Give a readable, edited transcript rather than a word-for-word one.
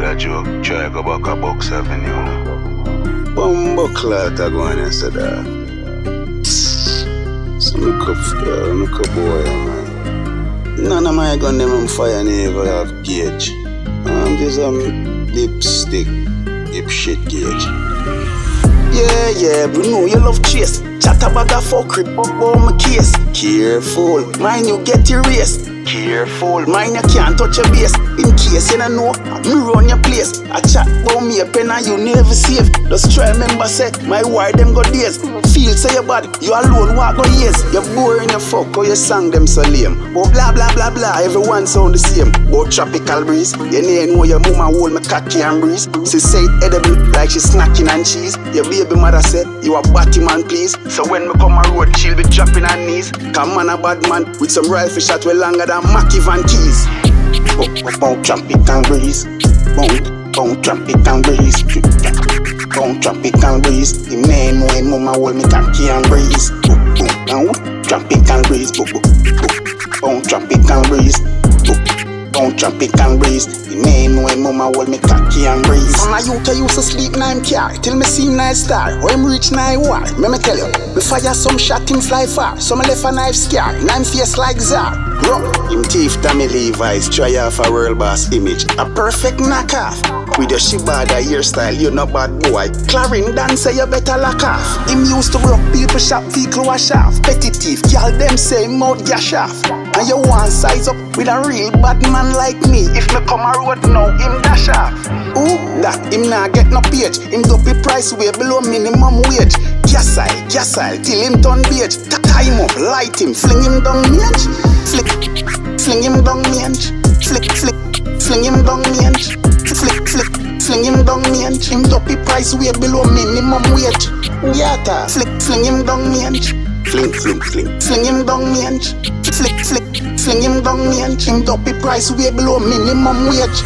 a joke. Try go back a box avenue. Bumbo clot a go on and say that. So look up boy, man. None of my gun them on fire never have gauge. This lipstick, lip shit gauge. Yeah, Bruno, you love chase. Chat about that fuckery, but my case. Careful, mind you get erased. Careful, mind you can't touch your base. In case you don't know, me run your place. I chat about me a pen and you never save. Just try remember say, my wire them go days. Feel say your body, you alone walk go years. You're boring your fuck or you sang them so lame. But blah blah blah blah, everyone sound the same. But tropical breeze, you know your mama hold me cocky and breeze. She say it edible like she snacking and cheese. Your baby mother said, you a batty man please. So when me come a road, she'll be dropping her knees. Come on a bad man with some rifle shot way longer than Mackie Van Keys. Boom, tropical breeze. Boom, tropical breeze. Boom, tropical breeze. The man know him mama hold me cocky and breeze. Boom, tropical breeze. Boom, tropical breeze. Boom, tropical breeze. The man know him mama hold me cocky and breeze. From a youth I used to sleep 9 car till me see 9 star. When me reach 9 war, me tell you, me fire some shot him fly far. So me left a knife scar, 9 face like Czar. Him thief Tommy Levi's, try off a world boss image. A perfect knockoff. With your shibada hairstyle, you no bad boy. Clarendon say you better lock off. Him used to rock people shop, vehicle wash off. Petty thief, y'all them say mouth gash off. And you want size up with a real bad man like me. If me come a road now, him dash off. Ooh, that him nah get no page. Him dopey price way below minimum wage. Gasile, till him turn beige. Tie him up, light him, fling him down mange. Fling him down mange. Fling him down mange. Fling him down mange. Him dopey price way below minimum wage. Yata, fling him down mange. Fling him down mange. Fling him down mange. Him dopey price way below minimum wage.